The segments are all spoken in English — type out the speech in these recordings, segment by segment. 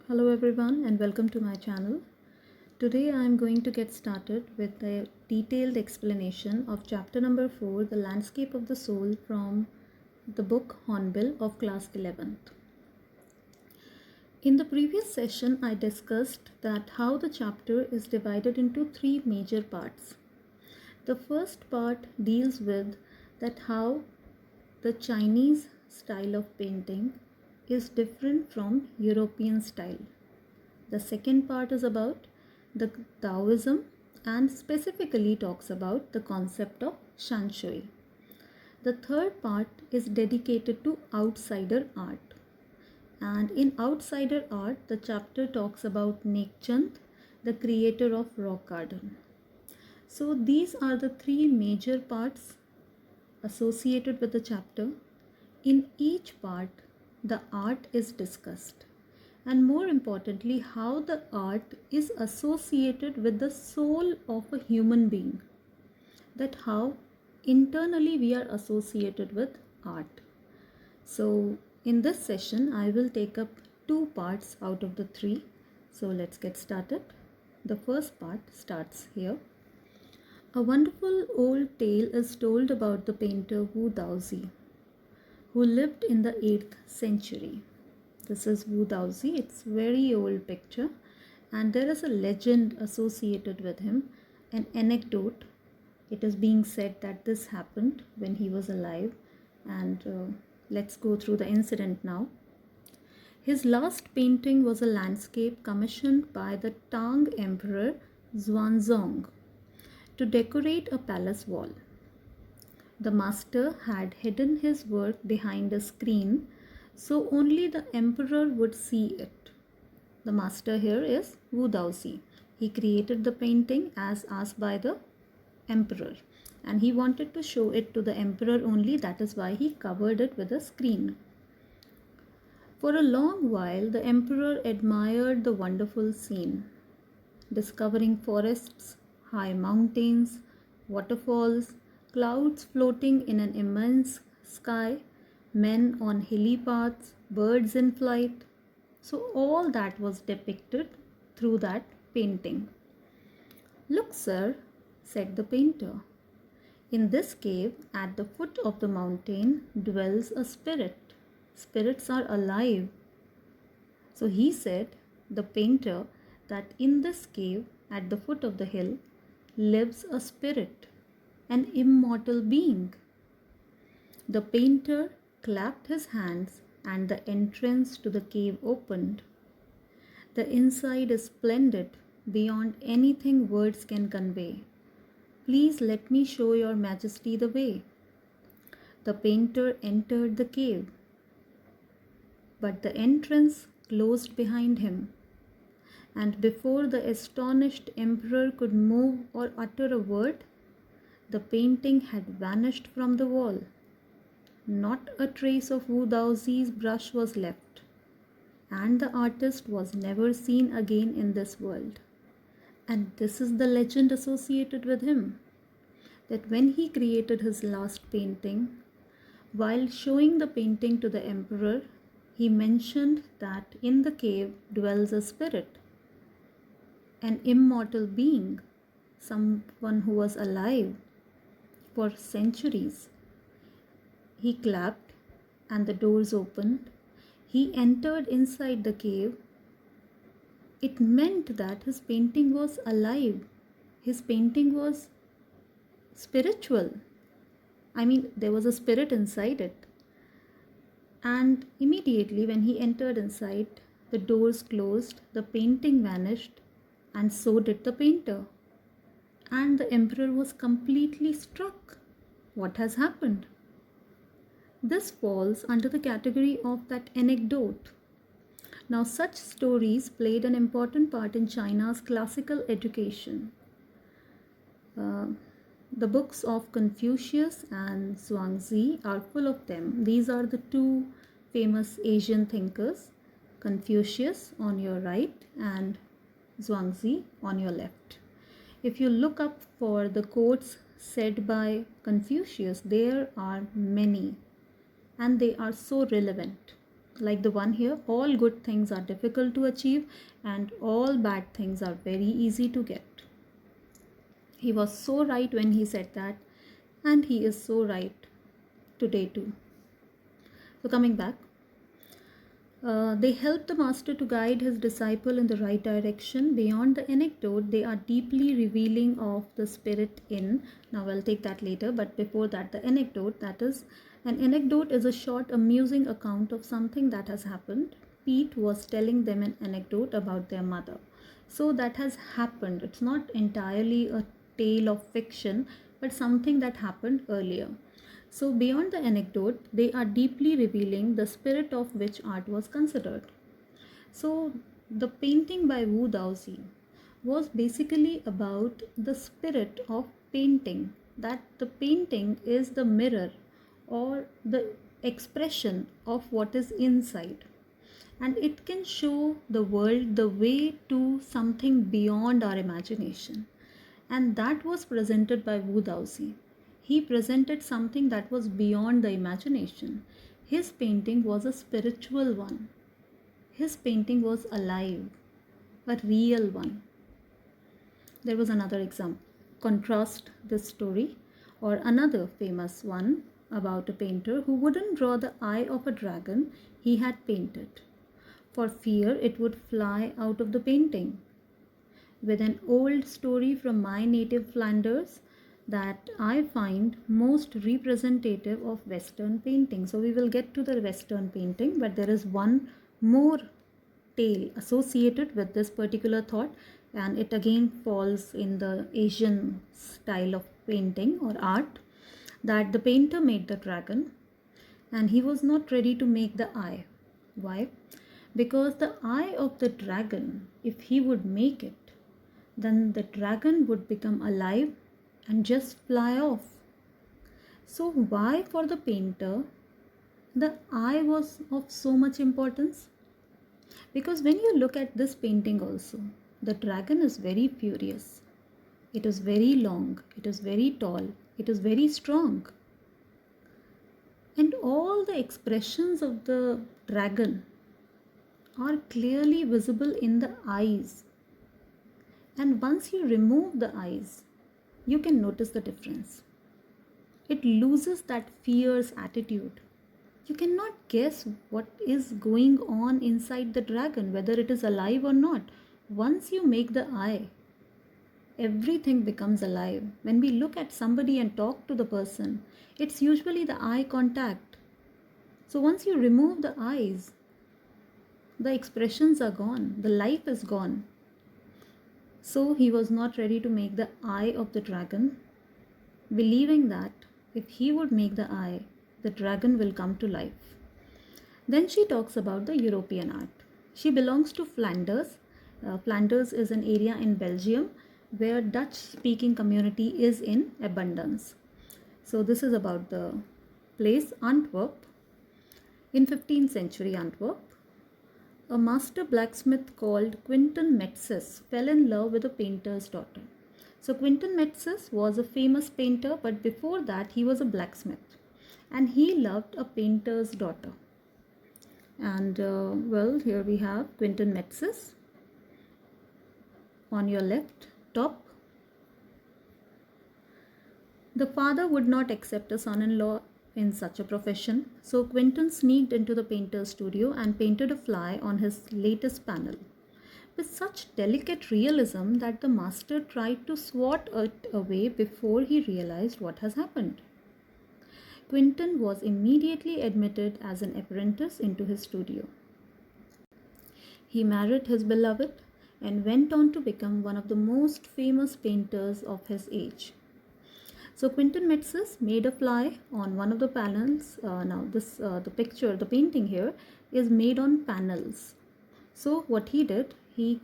Hello everyone and welcome to my channel. Today I am going to get started with a detailed explanation of chapter number 4, The Landscape of the Soul, from the book Hornbill of class 11th. In the previous session I discussed that how the chapter is divided into three major parts. The first part deals with that how the Chinese style of painting is different from European style. The second part is about the Taoism and specifically talks about the concept of Shanshui. The third part is dedicated to outsider art. And in outsider art, the chapter talks about Nek Chand, the creator of rock garden. So these are the three major parts associated with the chapter. In each part, the art is discussed, and more importantly, how the art is associated with the soul of a human being. That how internally we are associated with art. So, in this session, I will take up two parts out of the three. So, let's get started. The first part starts here. A wonderful old tale is told about the painter Wu Daozi, who lived in the 8th century. This is Wu Daozi. It's very old picture, and there is a legend associated with him, an anecdote. It is being said that this happened when he was alive, and let's go through the incident now. His last painting was a landscape commissioned by the Tang Emperor Xuanzong to decorate a palace wall. The master had hidden his work behind a screen so only the emperor would see it. The master here is Wu Daozi. He created the painting as asked by the emperor, and he wanted to show it to the emperor only. That is why he covered it with a screen. For a long while, the emperor admired the wonderful scene, discovering forests, high mountains, waterfalls, clouds floating in an immense sky, men on hilly paths, birds in flight. So all that was depicted through that painting. "Look, sir," said the painter. "In this cave at the foot of the mountain dwells a spirit. Spirits are alive." So he said, the painter, that in this cave at the foot of the hill lives a spirit, an immortal being. The painter clapped his hands and the entrance to the cave opened. "The inside is splendid beyond anything words can convey. Please let me show your majesty the way." The painter entered the cave, but the entrance closed behind him, and before the astonished emperor could move or utter a word, the painting had vanished from the wall. Not a trace of Wu Daozi's brush was left, and the artist was never seen again in this world. And this is the legend associated with him, that when he created his last painting, while showing the painting to the emperor, he mentioned that in the cave dwells a spirit, an immortal being, someone who was alive for centuries. He clapped and the doors opened. He entered inside the cave. It meant that his painting was alive. His painting was spiritual. I mean, there was a spirit inside it. And immediately when he entered inside, the doors closed, the painting vanished, and so did the painter. And the emperor was completely struck. What has happened? This falls under the category of that anecdote. Now, such stories played an important part in China's classical education. The books of Confucius and Zhuangzi are full of them. These are the two famous Asian thinkers, Confucius on your right and Zhuangzi on your left. If you look up for the quotes said by Confucius, there are many, and they are so relevant. like the one here, all good things are difficult to achieve and all bad things are very easy to get. He was so right when he said that, and he is so right today too. So coming back, they help the master to guide his disciple in the right direction. Beyond the anecdote, they are deeply revealing of the spirit in. Now I'll take that later, but before that, the anecdote, that is, an anecdote is a short, amusing account of something that has happened. Pete was telling them an anecdote about their mother. So that has happened. It's not entirely a tale of fiction, but something that happened earlier. So, beyond the anecdote, they are deeply revealing the spirit of which art was considered. So, the painting by Wu Daozi was basically about the spirit of painting, that the painting is the mirror or the expression of what is inside, and it can show the world the way to something beyond our imagination. And that was presented by Wu Daozi. He presented something that was beyond the imagination. His painting was a spiritual one. His painting was alive, a real one. There was another example. Contrast this story or another famous one about a painter who wouldn't draw the eye of a dragon he had painted, for fear it would fly out of the painting. With an old story from my native Flanders that I find most representative of Western painting. So we will get to the Western painting, but there is one more tale associated with this particular thought, and it again falls in the Asian style of painting or art, that the painter made the dragon and he was not ready to make the eye. Why? Because the eye of the dragon, if he would make it, then the dragon would become alive and just fly off. So, why for the painter the eye was of so much importance? Because when you look at this painting also, the dragon is very furious. It is very long, it is very tall, it is very strong. And all the expressions of the dragon are clearly visible in the eyes. And once you remove the eyes, you can notice the difference. It loses that fierce attitude. You cannot guess what is going on inside the dragon, whether it is alive or not. Once you make the eye, everything becomes alive. When we look at somebody and talk to the person, it's usually the eye contact. So once you remove the eyes, the expressions are gone, the life is gone. So he was not ready to make the eye of the dragon, believing that if he would make the eye, the dragon will come to life. Then she talks about the European art. She belongs to Flanders. Flanders is an area in Belgium where Dutch speaking community is in abundance. So this is about the place Antwerp. In 15th century Antwerp, a master blacksmith called Quinton Metzges fell in love with a painter's daughter. So Quinton Metzges was a famous painter, but before that he was a blacksmith, and he loved a painter's daughter. And here we have Quinton Metzges on your left top. The father would not accept a son-in-law in such a profession, so Quinton sneaked into the painter's studio and painted a fly on his latest panel with such delicate realism that the master tried to swat it away before he realized what has happened. Quinton was immediately admitted as an apprentice into his studio. He married his beloved and went on to become one of the most famous painters of his age. So Quinton Metzges made a fly on one of the panels. The painting here is made on panels. So what he did, he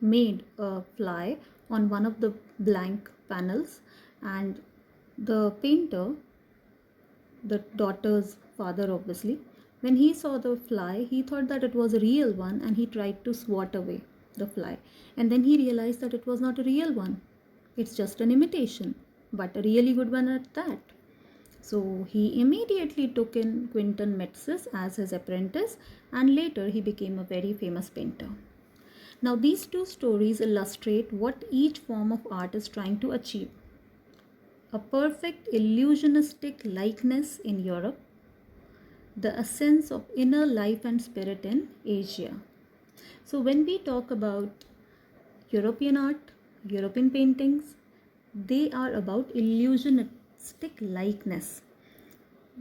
made a fly on one of the blank panels, and the painter, the daughter's father obviously, when he saw the fly, he thought that it was a real one and he tried to swat away the fly. And then he realized that it was not a real one. It's just an imitation, but a really good one at that. So he immediately took in Quinton Metzis as his apprentice, and later he became a very famous painter. Now, these two stories illustrate what each form of art is trying to achieve: a perfect illusionistic likeness in Europe, the essence of inner life and spirit in Asia. So, when we talk about European art, European paintings, they are about illusionistic likeness.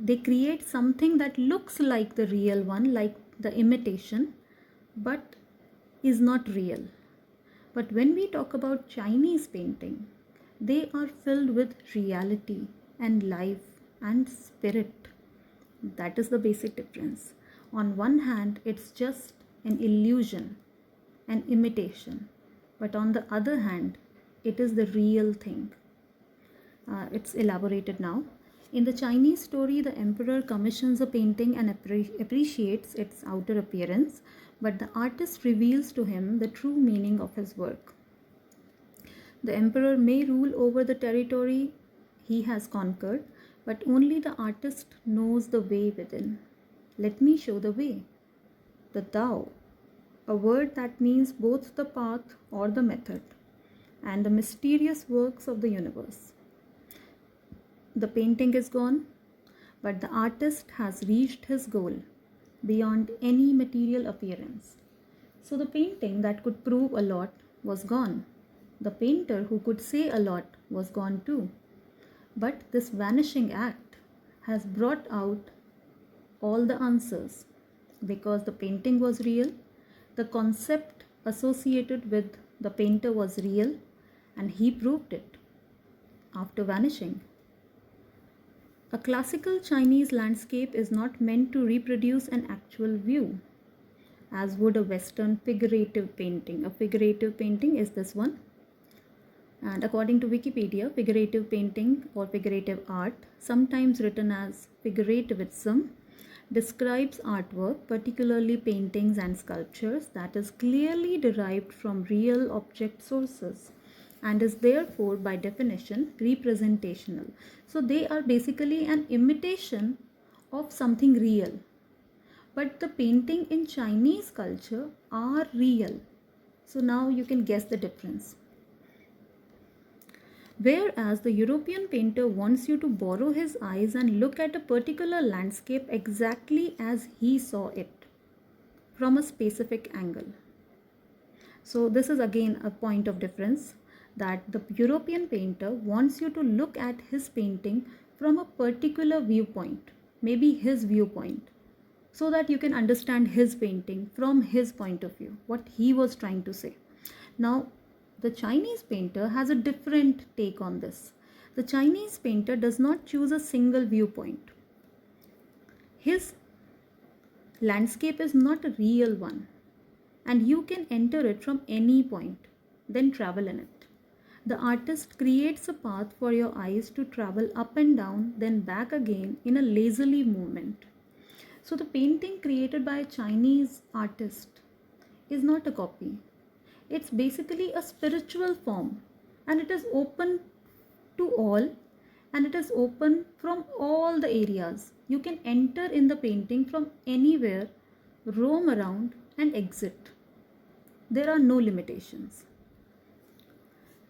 They create something that looks like the real one, like the imitation, but is not real. But when we talk about Chinese painting, they are filled with reality and life and spirit. That is the basic difference. On one hand, it's just an illusion, an imitation, but on the other hand, it is the real thing. It's elaborated now. In the Chinese story, the emperor commissions a painting and appreciates its outer appearance, but the artist reveals to him the true meaning of his work. The emperor may rule over the territory he has conquered, but only the artist knows the way within. Let me show the way. The Tao, a word that means both the path or the method, and the mysterious works of the universe. The painting is gone, but the artist has reached his goal beyond any material appearance. So the painting that could prove a lot was gone. The painter who could say a lot was gone too. But this vanishing act has brought out all the answers, because the painting was real, the concept associated with the painter was real, and he proved it after vanishing. A classical Chinese landscape is not meant to reproduce an actual view, as would a Western figurative painting. A figurative painting is this one. And according to Wikipedia, figurative painting or figurative art, sometimes written as figurativism, describes artwork, particularly paintings and sculptures, that is clearly derived from real object sources and is therefore by definition representational. So they are basically an imitation of something real. But the painting in Chinese culture are real. So now you can guess the difference. Whereas the European painter wants you to borrow his eyes and look at a particular landscape exactly as he saw it, from a specific angle. So this is again a point of difference, that the European painter wants you to look at his painting from a particular viewpoint, maybe his viewpoint, so that you can understand his painting from his point of view, what he was trying to say. Now, the Chinese painter has a different take on this. The Chinese painter does not choose a single viewpoint. His landscape is not a real one, and you can enter it from any point, then travel in it. The artist creates a path for your eyes to travel up and down, then back again in a lazily movement. So the painting created by a Chinese artist is not a copy. It's basically a spiritual form, and it is open to all, and it is open from all the areas. You can enter in the painting from anywhere, roam around and exit. There are no limitations.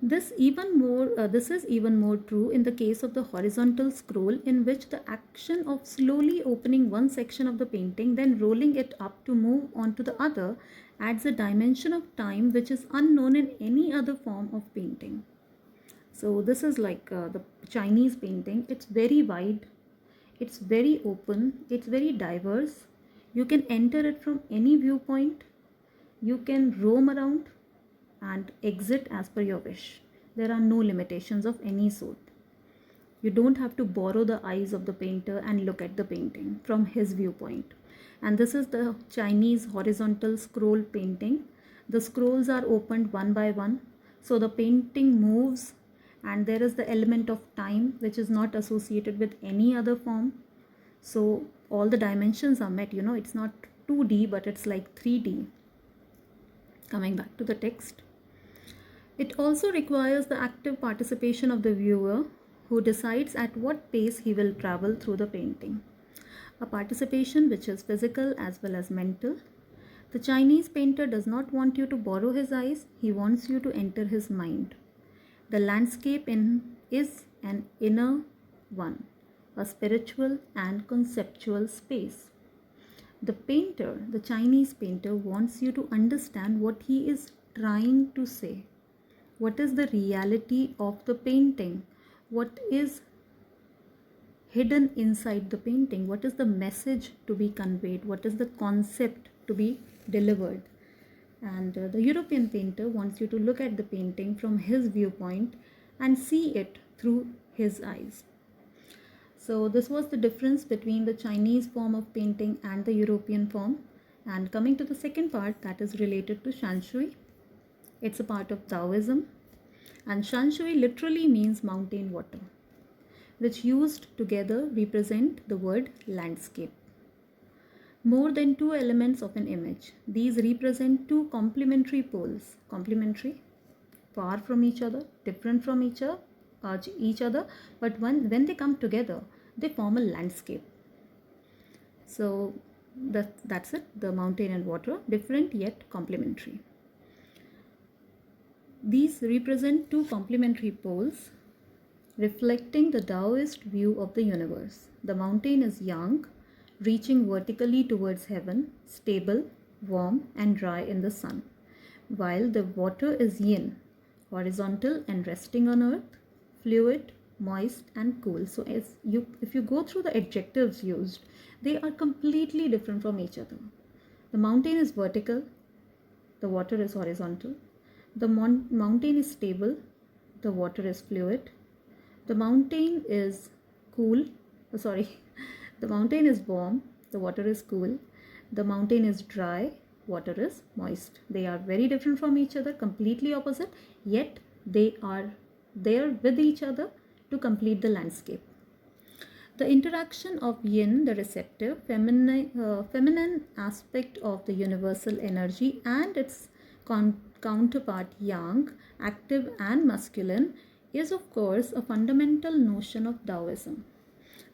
This is even more true in the case of the horizontal scroll, in which the action of slowly opening one section of the painting, then rolling it up to move on to the other, adds a dimension of time which is unknown in any other form of painting. So this is like the Chinese painting. It's very wide, it's very open, it's very diverse. You can enter it from any viewpoint. You can roam around and exit as per your wish. There are no limitations of any sort. You don't have to borrow the eyes of the painter and look at the painting from his viewpoint. And this is the Chinese horizontal scroll painting. The scrolls are opened one by one, so the painting moves, and there is the element of time which is not associated with any other form. So all the dimensions are met. It's not 2D, but it's like 3D. Coming back to the text. It also requires the active participation of the viewer, who decides at what pace he will travel through the painting. A participation which is physical as well as mental. The Chinese painter does not want you to borrow his eyes, he wants you to enter his mind. The landscape is an inner one, a spiritual and conceptual space. The painter, the Chinese painter, wants you to understand what he is trying to say. What is the reality of the painting? What is hidden inside the painting? What is the message to be conveyed? What is the concept to be delivered? And the European painter wants you to look at the painting from his viewpoint and see it through his eyes. So this was the difference between the Chinese form of painting and the European form. And coming to the second part, that is related to Shanshui. It's a part of Taoism. And Shanshui literally means mountain water, which used together represent the word landscape. More than two elements of an image. These represent two complementary poles. Complementary, far from each other, different from each other, but when they come together, they form a landscape. So that's it, the mountain and water, different yet complementary. These represent two complementary poles reflecting the Taoist view of the universe. The mountain is yang, reaching vertically towards heaven, stable, warm and dry in the sun, while the water is yin, horizontal and resting on earth, fluid, moist and cool. So if you go through the adjectives used, they are completely different from each other. The mountain is vertical, the water is horizontal. The mountain is stable, the water is fluid. The mountain is the mountain is warm, the water is cool. The mountain is dry, water is moist. They are very different from each other, completely opposite, yet they are there with each other to complete the landscape. The interaction of yin, the receptive, feminine aspect of the universal energy, and its counterpart yang, active and masculine, is of course a fundamental notion of Taoism.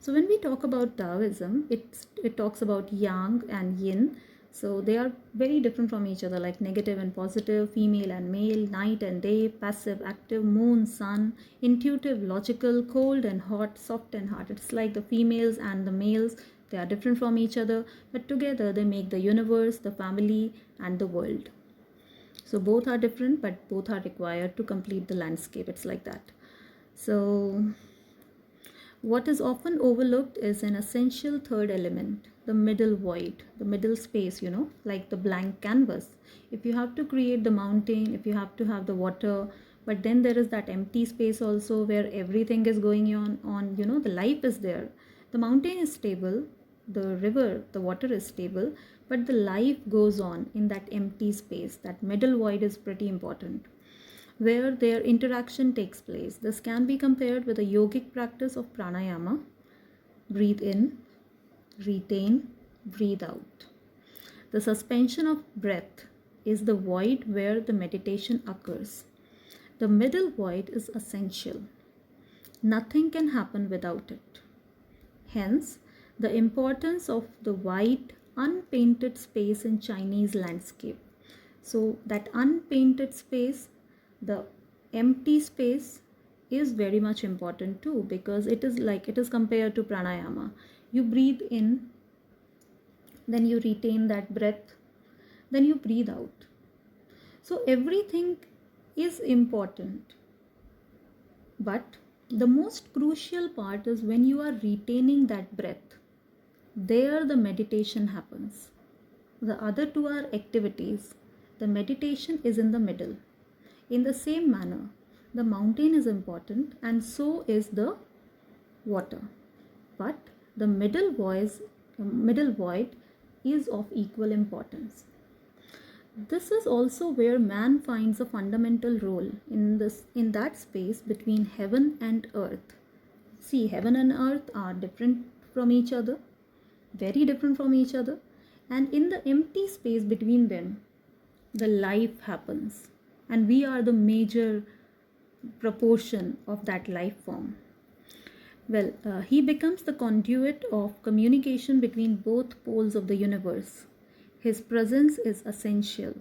So when we talk about Taoism, it talks about yang and yin. So they are very different from each other, like negative and positive, female and male, night and day, passive, active, moon, sun, intuitive, logical, cold and hot, soft and hard. It's like the females and the males, they are different from each other, but together they make the universe, the family and the world. So both are different, but both are required to complete the landscape. It's like that. So what is often overlooked is an essential third element, the middle void, the middle space, like the blank canvas. If you have to create the mountain, if you have to have the water, but then there is that empty space also where everything is going on, the life is there. The mountain is stable, the river, the water is stable, but the life goes on in that empty space. That middle void is pretty important, where their interaction takes place. This can be compared with a yogic practice of pranayama. Breathe in, retain, breathe out. The suspension of breath is the void where the meditation occurs. The middle void is essential. Nothing can happen without it. Hence, the importance of the white, unpainted space in Chinese landscape. So that unpainted space, the empty space, is very much important too, because it is compared to pranayama. You breathe in, then you retain that breath, then you breathe out. So everything is important, but the most crucial part is when you are retaining that breath. There the meditation happens. The other two are activities. The meditation is in the middle. In the same manner, the mountain is important and so is the water. But the middle void is of equal importance. This is also where man finds a fundamental role in that space between heaven and earth. See, heaven and earth are different from each other, very different from each other, and in the empty space between them, the life happens, and we are the major proportion of that life form. Well, he becomes the conduit of communication between both poles of the universe. His presence is essential,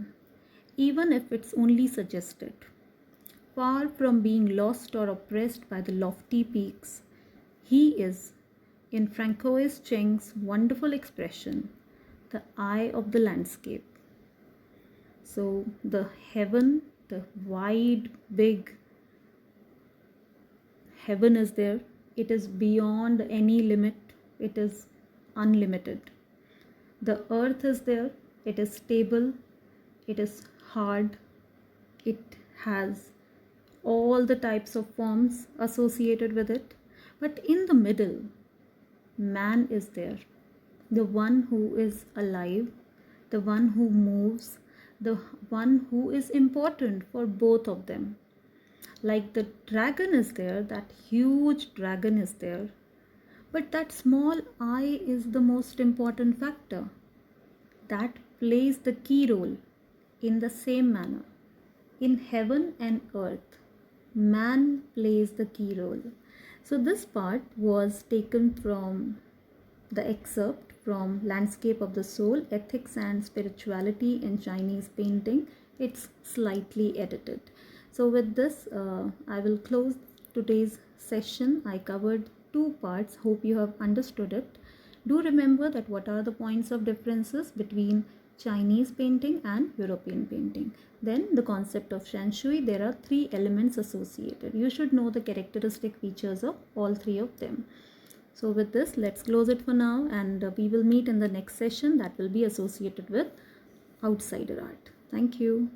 even if it's only suggested. Far from being lost or oppressed by the lofty peaks, he is, in Francois Cheng's wonderful expression, the eye of the landscape. So, the heaven, the wide, big heaven is there. It is beyond any limit, it is unlimited. The earth is there, it is stable, it is hard, it has all the types of forms associated with it. But in the middle, man is there, the one who is alive, the one who moves, the one who is important for both of them. Like the dragon is there, that huge dragon is there, but that small eye is the most important factor that plays the key role in the same manner. In heaven and earth, man plays the key role. So, this part was taken from the excerpt from Landscape of the Soul, Ethics and Spirituality in Chinese Painting. It's slightly edited. So, with this, I will close today's session. I covered two parts. Hope you have understood it. Do remember that what are the points of differences between Chinese painting and European painting. Then the concept of Shan Shui, there are three elements associated. You should know the characteristic features of all three of them. So with this, let's close it for now, and we will meet in the next session that will be associated with outsider art. Thank you.